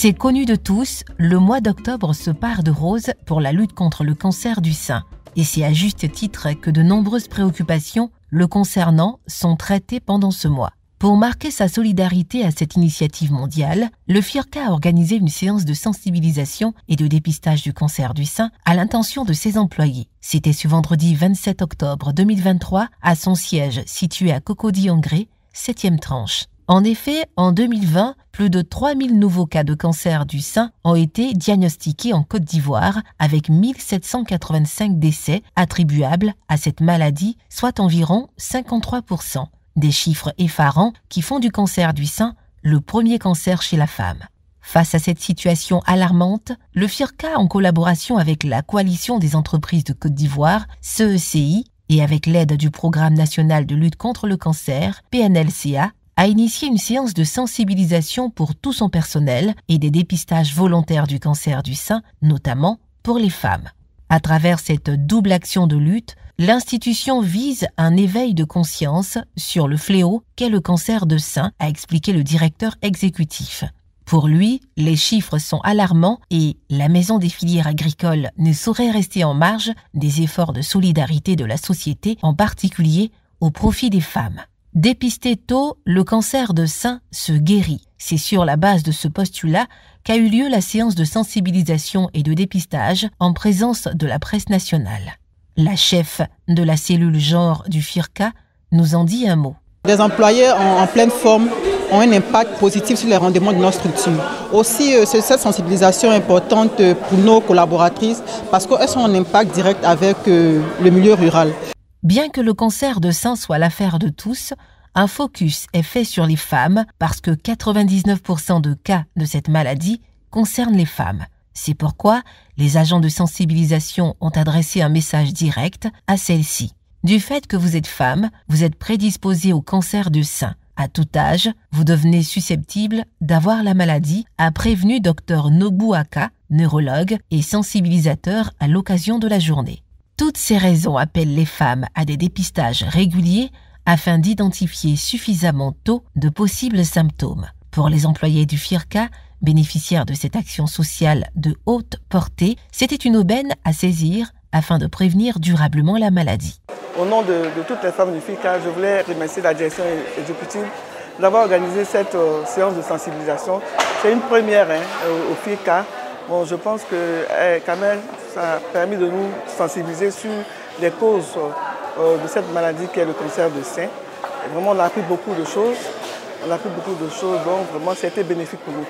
C'est connu de tous, le mois d'octobre se pare de rose pour la lutte contre le cancer du sein. Et c'est à juste titre que de nombreuses préoccupations le concernant sont traitées pendant ce mois. Pour marquer sa solidarité à cette initiative mondiale, le FIRCA a organisé une séance de sensibilisation et de dépistage du cancer du sein à l'intention de ses employés. C'était ce vendredi 27 octobre 2023 à son siège situé à Cocody-en-Gré, 7e tranche. En effet, en 2020, plus de 3000 nouveaux cas de cancer du sein ont été diagnostiqués en Côte d'Ivoire avec 1785 décès attribuables à cette maladie, soit environ 53%. Des chiffres effarants qui font du cancer du sein le premier cancer chez la femme. Face à cette situation alarmante, le FIRCA, en collaboration avec la Coalition des entreprises de Côte d'Ivoire, CECI, et avec l'aide du Programme national de lutte contre le cancer, PNLCA, a initié une séance de sensibilisation pour tout son personnel et des dépistages volontaires du cancer du sein, notamment pour les femmes. À travers cette double action de lutte, l'institution vise un éveil de conscience sur le fléau qu'est le cancer de sein, a expliqué le directeur exécutif. Pour lui, les chiffres sont alarmants et la Maison des filières agricoles ne saurait rester en marge des efforts de solidarité de la société, en particulier au profit des femmes. Dépister tôt, le cancer de sein se guérit. C'est sur la base de ce postulat qu'a eu lieu la séance de sensibilisation et de dépistage en présence de la presse nationale. La chef de la cellule genre du FIRCA nous en dit un mot. Les employés en pleine forme ont un impact positif sur les rendements de notre structure. Aussi, cette sensibilisation est importante pour nos collaboratrices parce qu'elles sont en impact direct avec le milieu rural. Bien que le cancer de sein soit l'affaire de tous, un focus est fait sur les femmes parce que 99% de cas de cette maladie concernent les femmes. C'est pourquoi les agents de sensibilisation ont adressé un message direct à celles-ci. Du fait que vous êtes femme, vous êtes prédisposée au cancer du sein. À tout âge, vous devenez susceptible d'avoir la maladie, a prévenu Dr Nobu Aka, neurologue et sensibilisateur à l'occasion de la journée. Toutes ces raisons appellent les femmes à des dépistages réguliers afin d'identifier suffisamment tôt de possibles symptômes. Pour les employés du FIRCA, bénéficiaires de cette action sociale de haute portée, c'était une aubaine à saisir afin de prévenir durablement la maladie. Au nom de toutes les femmes du FIRCA, je voulais remercier la direction exécutive d'avoir organisé cette séance de sensibilisation. C'est une première au FIRCA. Bon, je pense que quand même, ça a permis de nous sensibiliser sur les causes de cette maladie qui est le cancer du sein. Et vraiment, on a appris beaucoup de choses. Donc vraiment, c'était bénéfique pour nous.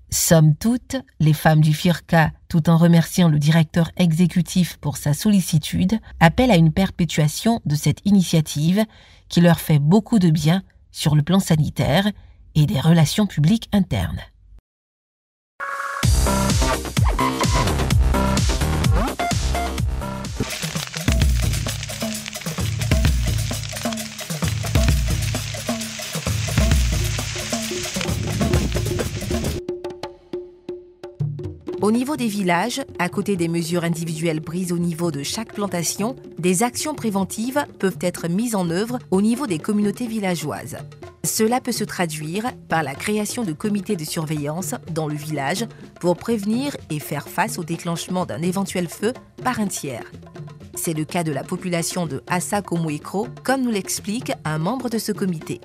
Somme toute, les femmes du FIRCA, tout en remerciant le directeur exécutif pour sa sollicitude, appellent à une perpétuation de cette initiative qui leur fait beaucoup de bien sur le plan sanitaire et des relations publiques internes. Au niveau des villages, à côté des mesures individuelles prises au niveau de chaque plantation, des actions préventives peuvent être mises en œuvre au niveau des communautés villageoises. Cela peut se traduire par la création de comités de surveillance dans le village pour prévenir et faire face au déclenchement d'un éventuel feu par un tiers. C'est le cas de la population de Assa Komoekro, comme nous l'explique un membre de ce comité.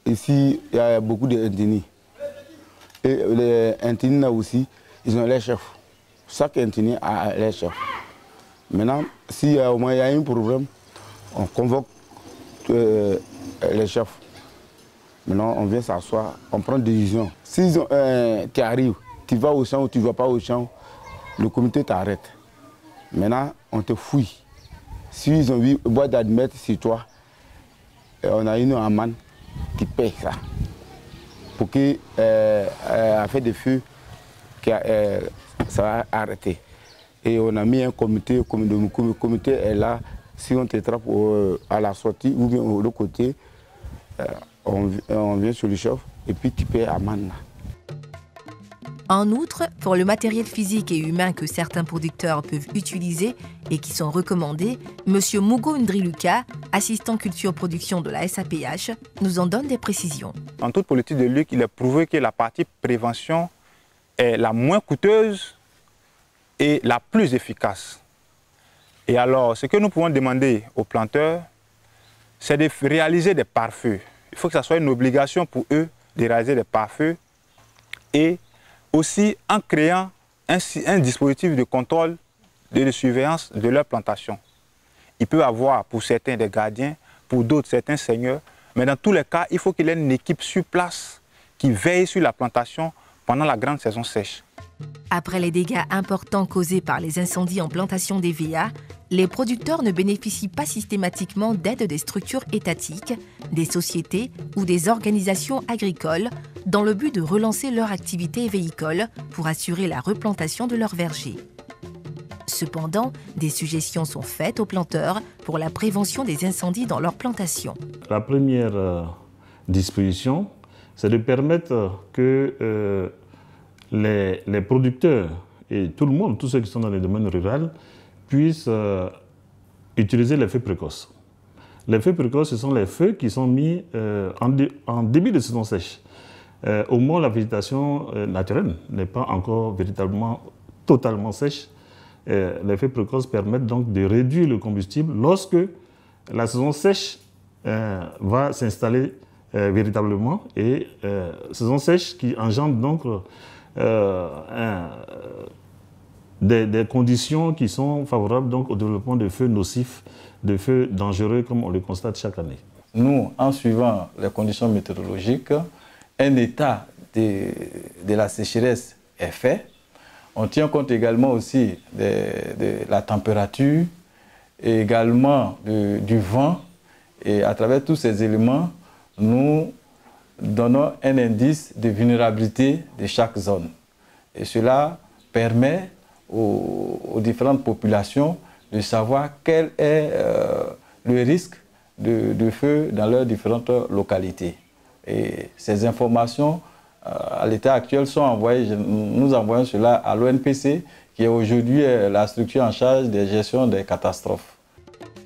Ici, il y a beaucoup d'Intini. Et les Intini là aussi, ils ont les chefs. Chaque Intini a les chefs. Maintenant, si au moins il y a un problème, on convoque les chefs. Maintenant, on vient s'asseoir, on prend des décisions. Si tu arrives, tu vas au champ ou tu ne vas pas au champ, le comité t'arrête. Maintenant, on te fouille. S'ils ont vu boîte d'admettre sur toi, on a une amende qui paye ça. Pour qu'il a fait des feux, ça va arrêter. Et on a mis un comité, le comité est là. Si on te trappe à la sortie ou bien de l'autre côté, on vient sur le chef et puis tu payes amende. En outre, pour le matériel physique et humain que certains producteurs peuvent utiliser et qui sont recommandés, M. Mugo Ndriluka, assistant culture production de la SAPH, nous en donne des précisions. En toute politique de lutte, il est prouvé que la partie prévention est la moins coûteuse et la plus efficace. Et alors, ce que nous pouvons demander aux planteurs, c'est de réaliser des pare-feux. Il faut que ce soit une obligation pour eux de réaliser des pare-feux et aussi en créant un dispositif de contrôle et de surveillance de leur plantation. Il peut y avoir pour certains des gardiens, pour d'autres certains seigneurs, mais dans tous les cas, il faut qu'il y ait une équipe sur place qui veille sur la plantation pendant la grande saison sèche. Après les dégâts importants causés par les incendies en plantation d'EVA, les producteurs ne bénéficient pas systématiquement d'aide des structures étatiques, des sociétés ou des organisations agricoles dans le but de relancer leur activité véhicole pour assurer la replantation de leurs vergers. Cependant, des suggestions sont faites aux planteurs pour la prévention des incendies dans leur plantation. La première disposition, c'est de permettre que les producteurs et tout le monde, tous ceux qui sont dans les domaines ruraux, puissent utiliser les feux précoces. Les feux précoces, ce sont les feux qui sont mis en début de saison sèche. Au moins, la végétation naturelle n'est pas encore véritablement totalement sèche. Les feux précoces permettent donc de réduire le combustible lorsque la saison sèche va s'installer véritablement, et saison sèche qui engendre donc des conditions qui sont favorables donc au développement de feux nocifs, de feux dangereux comme on le constate chaque année. Nous, en suivant les conditions météorologiques, un état de la sécheresse est fait. On tient compte également aussi de la température et également du vent. Et à travers tous ces éléments, nous donnons un indice de vulnérabilité de chaque zone. Et cela permet aux différentes populations de savoir quel est le risque de feu dans leurs différentes localités. Et ces informations, à l'état actuel, sont envoyées, nous envoyons cela à l'ONPC, qui est aujourd'hui la structure en charge de la gestion des catastrophes.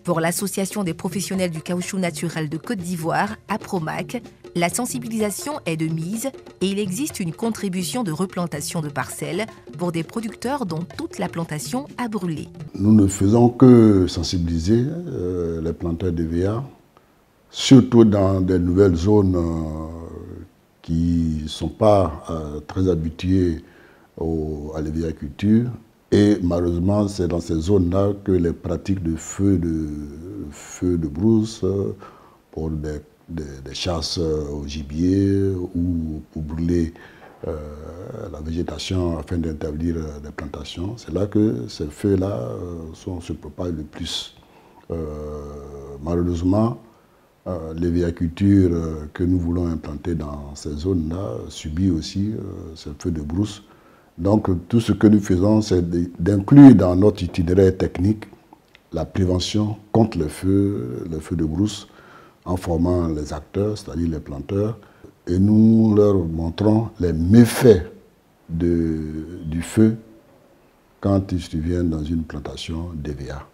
Pour l'Association des professionnels du caoutchouc naturel de Côte d'Ivoire, APROMAC, la sensibilisation est de mise et il existe une contribution de replantation de parcelles pour des producteurs dont toute la plantation a brûlé. Nous ne faisons que sensibiliser les planteurs d'EVA, surtout dans des nouvelles zones qui ne sont pas très habituées à l'EVA-culture. Et malheureusement, c'est dans ces zones-là que les pratiques de feu de brousse pour des chasses au gibier ou pour brûler la végétation afin d'établir des plantations, c'est là que ces feux-là se propagent le plus. Malheureusement, l'EVA-culture que nous voulons implanter dans ces zones-là subit aussi ces feux de brousse. Donc tout ce que nous faisons, c'est d'inclure dans notre itinéraire technique la prévention contre le feu de brousse en formant les acteurs, c'est-à-dire les planteurs, et nous leur montrons les méfaits du feu quand ils surviennent dans une plantation d'EVA.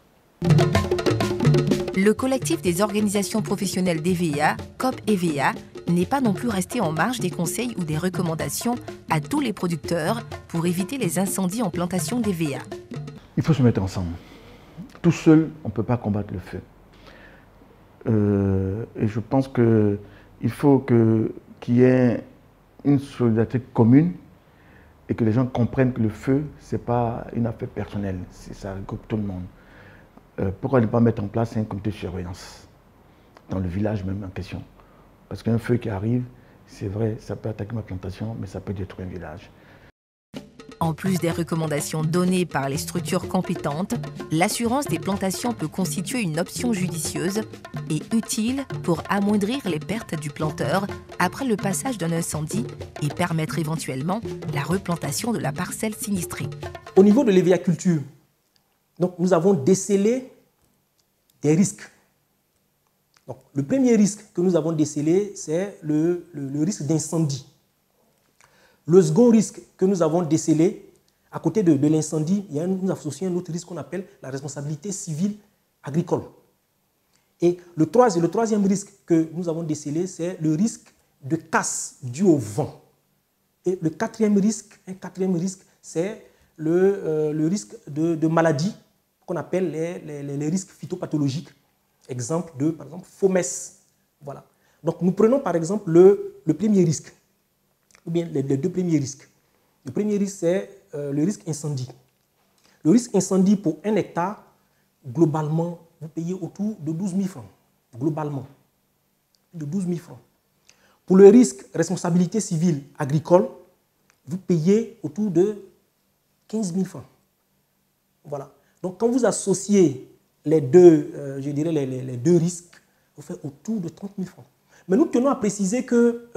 Le collectif des organisations professionnelles d'EVA, COP-EVA, n'est pas non plus resté en marge des conseils ou des recommandations à tous les producteurs pour éviter les incendies en plantation d'EVA. Il faut se mettre ensemble. Tout seul, on ne peut pas combattre le feu. Et je pense qu'il faut qu'il y ait une solidarité commune et que les gens comprennent que le feu, ce n'est pas une affaire personnelle, ça regroupe tout le monde. Pourquoi ne pas mettre en place un comité de surveillance dans le village même en question? Parce qu'un feu qui arrive, c'est vrai, ça peut attaquer ma plantation, mais ça peut détruire un village. En plus des recommandations données par les structures compétentes, l'assurance des plantations peut constituer une option judicieuse et utile pour amoindrir les pertes du planteur après le passage d'un incendie et permettre éventuellement la replantation de la parcelle sinistrée. Au niveau de l'EVA-culture, donc nous avons décelé des risques. Donc, le premier risque que nous avons décelé, c'est le risque d'incendie. Le second risque que nous avons décelé, à côté de l'incendie, nous associons un autre risque qu'on appelle la responsabilité civile agricole. Et le troisième risque que nous avons décelé, c'est le risque de casse dû au vent. Et le quatrième risque, c'est le risque de maladie qu'on appelle les risques phytopathologiques. Exemple de, par exemple, FOMS. Voilà. Donc, nous prenons par exemple le premier risque, ou bien les deux premiers risques. Le premier risque, c'est le risque incendie. Le risque incendie pour 1 hectare, globalement, vous payez autour de 12 000 francs. Globalement, de 12 000 francs. Pour le risque responsabilité civile agricole, vous payez autour de 15 000 francs. Voilà. Donc, quand vous associez les deux, je dirais les deux risques, vous faites autour de 30 000 francs. Mais nous tenons à préciser que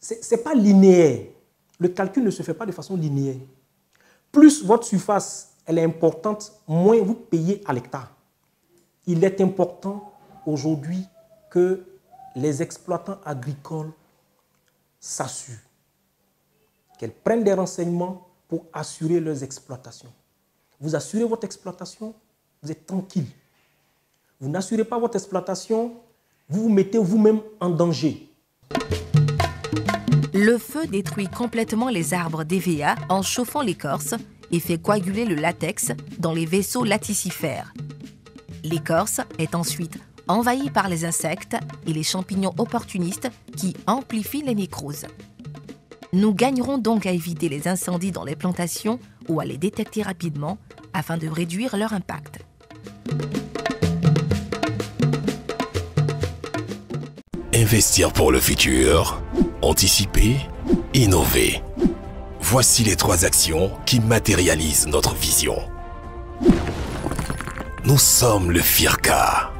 ce n'est pas linéaire. Le calcul ne se fait pas de façon linéaire. Plus votre surface elle est importante, moins vous payez à l'hectare. Il est important aujourd'hui que les exploitants agricoles s'assurent, qu'elles prennent des renseignements pour assurer leurs exploitations. Vous assurez votre exploitation, vous êtes tranquille. Vous n'assurez pas votre exploitation, vous vous mettez vous-même en danger. Le feu détruit complètement les arbres d'EVA en chauffant l'écorce et fait coaguler le latex dans les vaisseaux laticifères. L'écorce est ensuite envahie par les insectes et les champignons opportunistes qui amplifient les nécroses. Nous gagnerons donc à éviter les incendies dans les plantations ou à les détecter rapidement afin de réduire leur impact. Investir pour le futur, anticiper, innover. Voici les 3 actions qui matérialisent notre vision. Nous sommes le FIRCA.